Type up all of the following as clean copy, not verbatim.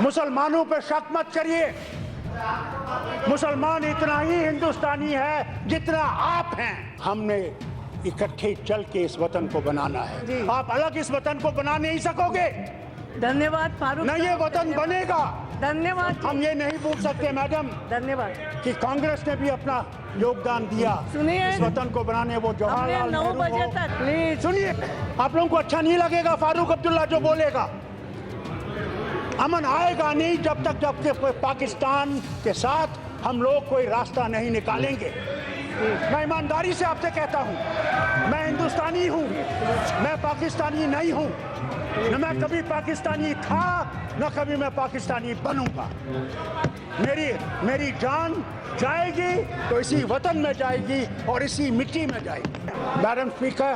मुसलमानों पे शक मत करिए। मुसलमान इतना ही हिंदुस्तानी है जितना आप हैं। हमने इकट्ठे चल के इस वतन को बनाना है। आप अलग इस वतन को बना नहीं सकोगे। धन्यवाद फारूक। न ये वतन बनेगा। धन्यवाद। हम ये नहीं पूछ सकते मैडम धन्यवाद कि कांग्रेस ने भी अपना योगदान दिया सुनिए इस वतन को बनाने। वो जवाहरलाल 9 नेहरू बजे हो। तक प्लीज सुनिए, आप लोगों को अच्छा नहीं लगेगा फारूक अब्दुल्ला जो बोलेगा। अमन आएगा नहीं जब तक पाकिस्तान के साथ हम लोग कोई रास्ता नहीं निकालेंगे। मैं ईमानदारी से आपसे कहता हूँ, मैं हिंदुस्तानी हूँ, मैं पाकिस्तानी नहीं हूँ। न मैं कभी पाकिस्तानी था, न कभी मैं पाकिस्तानी बनूंगा। मेरी जान जाएगी तो इसी वतन में जाएगी और इसी मिट्टी में जाएगी। Madam speaker,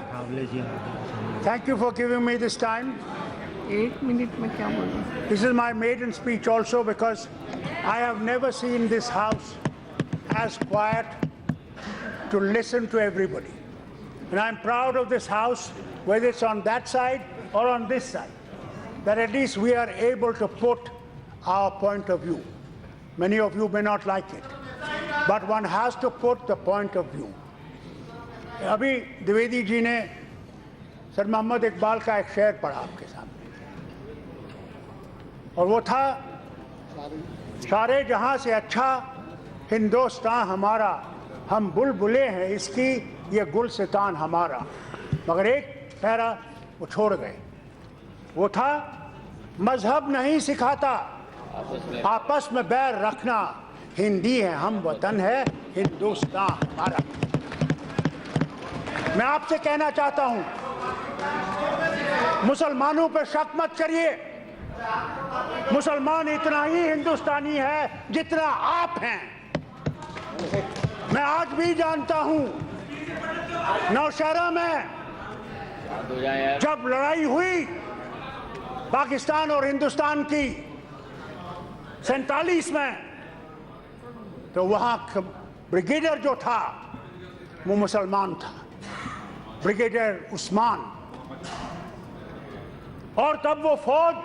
thank you for giving me this time. 1 minute में क्या बोलूं? This is my maiden speech also because I have never seen this house as quiet to listen to everybody. And I'm proud of this house, whether it's on that side or on this side, that at least we are able to put our point of view. Many of you may not like it, but one has to put the point of view. अभी द्विवेदी जी ने sir Mohammad Iqbal का एक शेर पढ़ा आपके सामने, और वो था, सारे जहां से अच्छा हिंदुस्तान हमारा, हम बुलबुले हैं इसकी, ये गुलसितान हमारा। मगर एक पैरा वो छोड़ गए, वो था, मजहब नहीं सिखाता आपस में बैर रखना, हिंदी है हम वतन है हिंदुस्तान हमारा। मैं आपसे कहना चाहता हूं, मुसलमानों पे शक मत करिए। मुसलमान इतना ही हिंदुस्तानी है जितना आप हैं। मैं आज भी जानता हूं, नौशहरा में जब लड़ाई हुई पाकिस्तान और हिंदुस्तान की 47 में, तो वहां ब्रिगेडियर जो था वो मुसलमान था, ब्रिगेडियर उस्मान। और तब वो फौज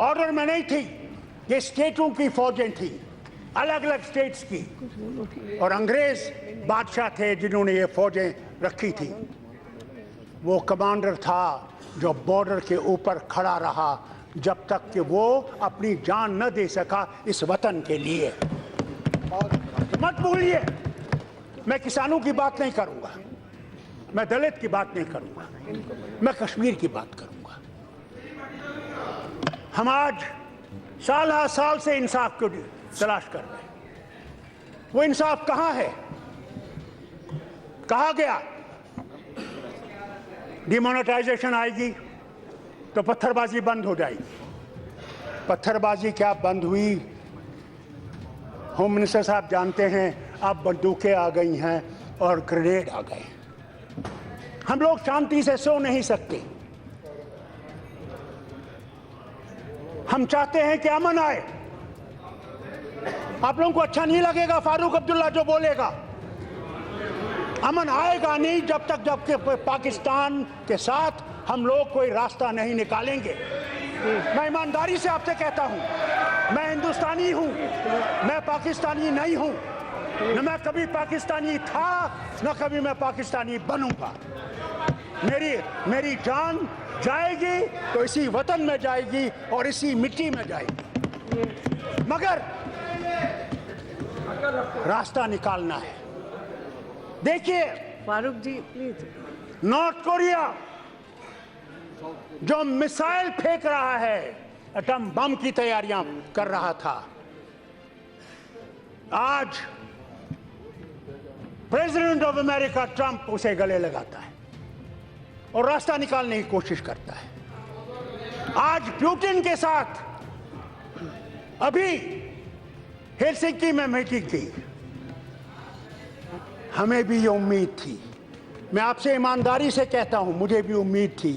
ऑर्डर में नहीं थी, ये स्टेटों की फौजें थी, अलग अलग स्टेट्स की, और अंग्रेज बादशाह थे जिन्होंने ये फौजें रखी थी। वो कमांडर था जो बॉर्डर के ऊपर खड़ा रहा जब तक कि वो अपनी जान न दे सका इस वतन के लिए। और मत भूलिए, मैं किसानों की बात नहीं करूंगा, मैं दलित की बात नहीं करूंगा, मैं कश्मीर की बात करूंगा। हम आज साल हर साल से इंसाफ को तलाश कर रहे हैं। वो इंसाफ कहां है? कहा गया डिमोनेटाइजेशन आएगी तो पत्थरबाजी बंद हो जाएगी। पत्थरबाजी क्या बंद हुई? होम मिनिस्टर साहब जानते हैं, अब बंदूकें आ गई हैं और ग्रेनेड आ गए। हम लोग शांति से सो नहीं सकते। हम चाहते हैं कि अमन आए। आप लोगों को अच्छा नहीं लगेगा फारूक अब्दुल्ला जो बोलेगा। अमन आएगा नहीं जब तक पाकिस्तान के साथ हम लोग कोई रास्ता नहीं निकालेंगे। मैं ईमानदारी से आपसे कहता हूं, मैं हिंदुस्तानी हूं, मैं पाकिस्तानी नहीं हूं। न मैं कभी पाकिस्तानी था, न कभी मैं पाकिस्तानी बनूंगा। मेरी जान जाएगी तो इसी वतन में जाएगी और इसी मिट्टी में जाएगी। मगर रास्ता निकालना है। देखिए फारूक जी प्लीज। नॉर्थ कोरिया जो मिसाइल फेंक रहा है, एटम बम की तैयारियां कर रहा था, आज प्रेसिडेंट ऑफ अमेरिका ट्रंप उसे गले लगाता है और रास्ता निकालने की कोशिश करता है। आज पुतिन के साथ अभी हेलसिंकी में मीटिंग थी। हमें भी ये उम्मीद थी, मैं आपसे ईमानदारी से कहता हूं, मुझे भी उम्मीद थी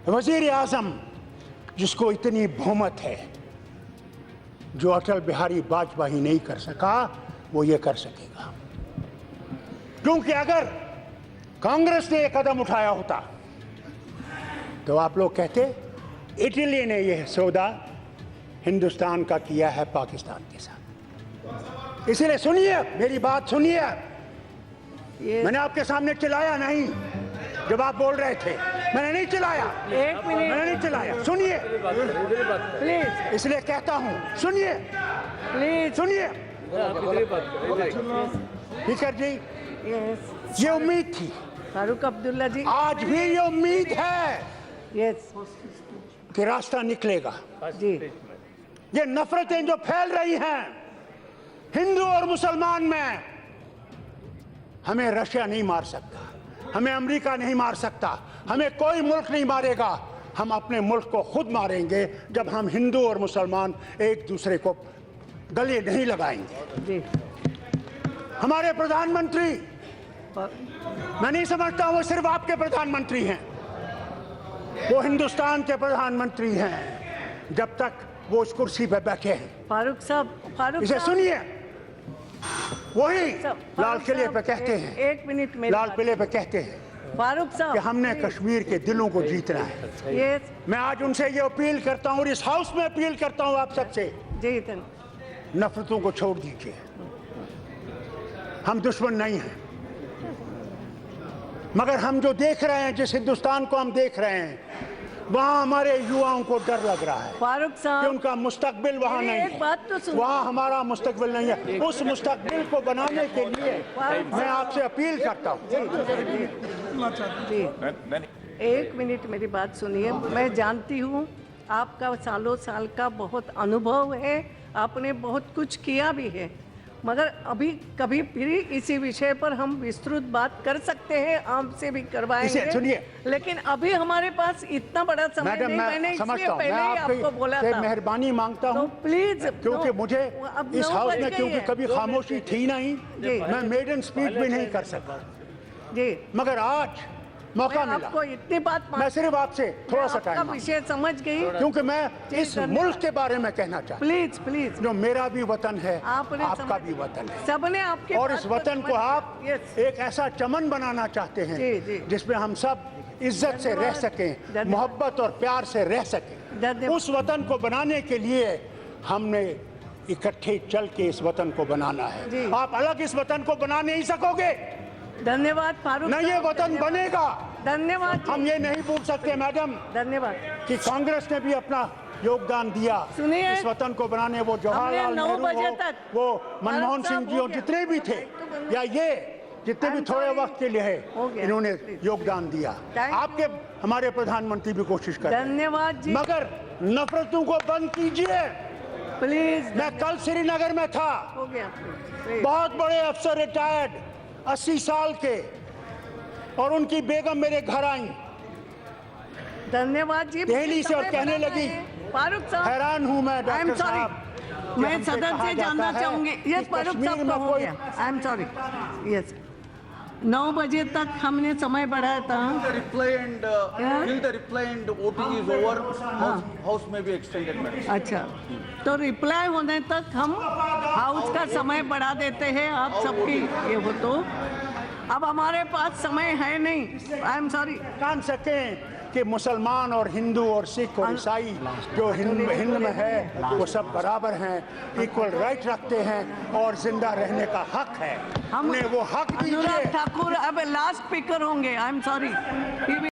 वजीर आजम जिसको इतनी बहुमत है, जो अटल बिहारी वाजपेयी नहीं कर सका, वो ये कर सकेगा। क्योंकि अगर कांग्रेस ने एक कदम उठाया होता तो आप लोग कहते इटली ने यह सौदा हिंदुस्तान का किया है पाकिस्तान के साथ। इसलिए सुनिए, मेरी बात सुनिए। ये मैंने आपके सामने चिल्लाया नहीं जब आप बोल रहे थे, मैंने नहीं चिल्लाया, एक मैंने मिनट नहीं चिल्लाया। सुनिए, प्लीज इसलिए कहता हूं, सुनिए प्लीज सुनिए। स्पीकर जी, यस ये उम्मीद थी, फारूक अब्दुल्ला जी, आज भी ये उम्मीद है यस कि रास्ता निकलेगा। जी, ये नफरतें जो फैल रही हैं हिंदू और मुसलमान में, हमें रशिया नहीं मार सकता, हमें अमेरिका नहीं मार सकता, हमें कोई मुल्क नहीं मारेगा। हम अपने मुल्क को खुद मारेंगे जब हम हिंदू और मुसलमान एक दूसरे को गले नहीं लगाएंगे। जी, हमारे प्रधानमंत्री, मैं नहीं समझता हूं वो सिर्फ आपके प्रधानमंत्री हैं, वो हिंदुस्तान के प्रधानमंत्री हैं जब तक वो उस कुर्सी पर बैठे हैं। फारूक साहब, फारूक इसे साहब, सुनिए, वही साहब, लाल फारूक किले साहब, पे कहते हैं, एक मिनट में लाल किले पे कहते हैं फारूक कि साहब, हमने कश्मीर के दिलों को जीतना है। यस मैं आज उनसे ये अपील करता हूं और इस हाउस में अपील करता हूं आप सबसे, जी, नफरतों को छोड़ दीजिए। हम दुश्मन नहीं हैं, मगर हम जो देख रहे हैं, जिस हिंदुस्तान को हम देख रहे हैं, वहां हमारे युवाओं को डर लग रहा है फारूक कि साहब, उनका मुस्तकबिल वहां मेरी नहीं एक बात तो है, सुनो। वहां हमारा मुस्तकबिल नहीं है। उस मुस्तकबिल को बनाने के लिए मैं आपसे अपील करता हूं। जी, एक मिनट मेरी बात सुनिए। मैं जानती हूँ आपका सालों साल का बहुत अनुभव है, आपने बहुत कुछ किया भी है, मगर अभी कभी फिर इसी विषय पर हम विस्तृत बात कर सकते हैं, आपसे भी इसे करवाएंगे। सुनिए। लेकिन अभी हमारे पास इतना बड़ा समय मैडम, नहीं, मैंने मैं इसलिए समझता हूं, मैं पहले ही आपको बोला आपसे था। मेहरबानी मांगता तो हूं, प्लीज, क्योंकि मुझे अब इस 9 हाउस बज में गई क्योंकि है। कभी खामोशी थी नहीं, जी। मैं मेडन स्पीच भी नहीं कर सकता, जी, मगर आज मौका मैं मिला। आपको इतनी बात मैं सिर्फ आपसे थोड़ा सा आपका टाइम, विषय समझ गई। क्योंकि मैं जी, इस धन्यवाद। मुल्क के बारे में कहना चाहता प्लीज प्लीज, हूं, जो मेरा भी वतन है, आपने आपका समझ- भी वतन है, सबने आपके और बात इस वतन को समझ- आप यस, एक ऐसा चमन बनाना चाहते जी, हैं जी। जिसमें हम सब इज्जत से रह धन्यवाद। सकें, धन्यवाद। मोहब्बत और प्यार से रह सकें। धन्यवाद। उस वतन को बनाने के लिए हमने इकट्ठे चल के इस वतन को बनाना है। जी। आप अलग इस वतन को बना नहीं सकोगे, धन्यवाद फारूक न ये साहब, वतन धन्यवाद। बनेगा। धन्यवाद जी, हम ये नहीं पूछ सकते मैडम धन्यवाद। कि कांग्रेस ने भी अपना योगदान दिया सुनिए, इस वतन को बनाने, वो जवाहरलाल हमने 9 नेहरू बजे हो, तक, वो मनमोहन फारूक सिंह साहब, जी हो और गया। जितने भी थे, या ये जितने भी I'm थोड़े sorry। वक्त के लिए हो गया। इन्होंने योगदान दिया। Thank you। आपके हमारे प्रधानमंत्री भी कोशिश कर रहे हैं, धन्यवाद जी, मगर नफरतों को बंद कीजिए। प्लीज। मैं कल श्रीनगर में था, हो गया प्लीज। बहुत बड़े अफसर रिटायर्ड 80 साल के, और उनकी बेगम मेरे घर आई धन्यवाद जी, दिल्ली से, और समय कहने बढ़ा लगी, है। फारूक साहब, हैरान हूं मैं आई एम डॉक्टर सॉरी, साहब, कि मैं हमसे सदन कहा से जाता जानना है चाहूंगी। कि यस, फारूक कश्मीर साहब में को हो कोई- गया। I am sorry, yes. 9 बजे तक हमने समय बढ़ाया था। The reply and Yeah. till the reply and OT is over, house may be extended, madam. अच्छा, तो रिप्लाई होने तक हम हाउस का समय बढ़ा देते हैं, आप सबकी ये हो तो। अब हमारे पास समय है नहीं, आई एम सॉरी। जान सकें कि मुसलमान और हिंदू और सिख और ईसाई जो हिंद में है वो सब बराबर हैं, इक्वल राइट रखते हैं और जिंदा रहने का हक है। हमने वो हक अनुराग दीजिए। ठाकुर अब लास्ट स्पीकर होंगे, आई एम सॉरी।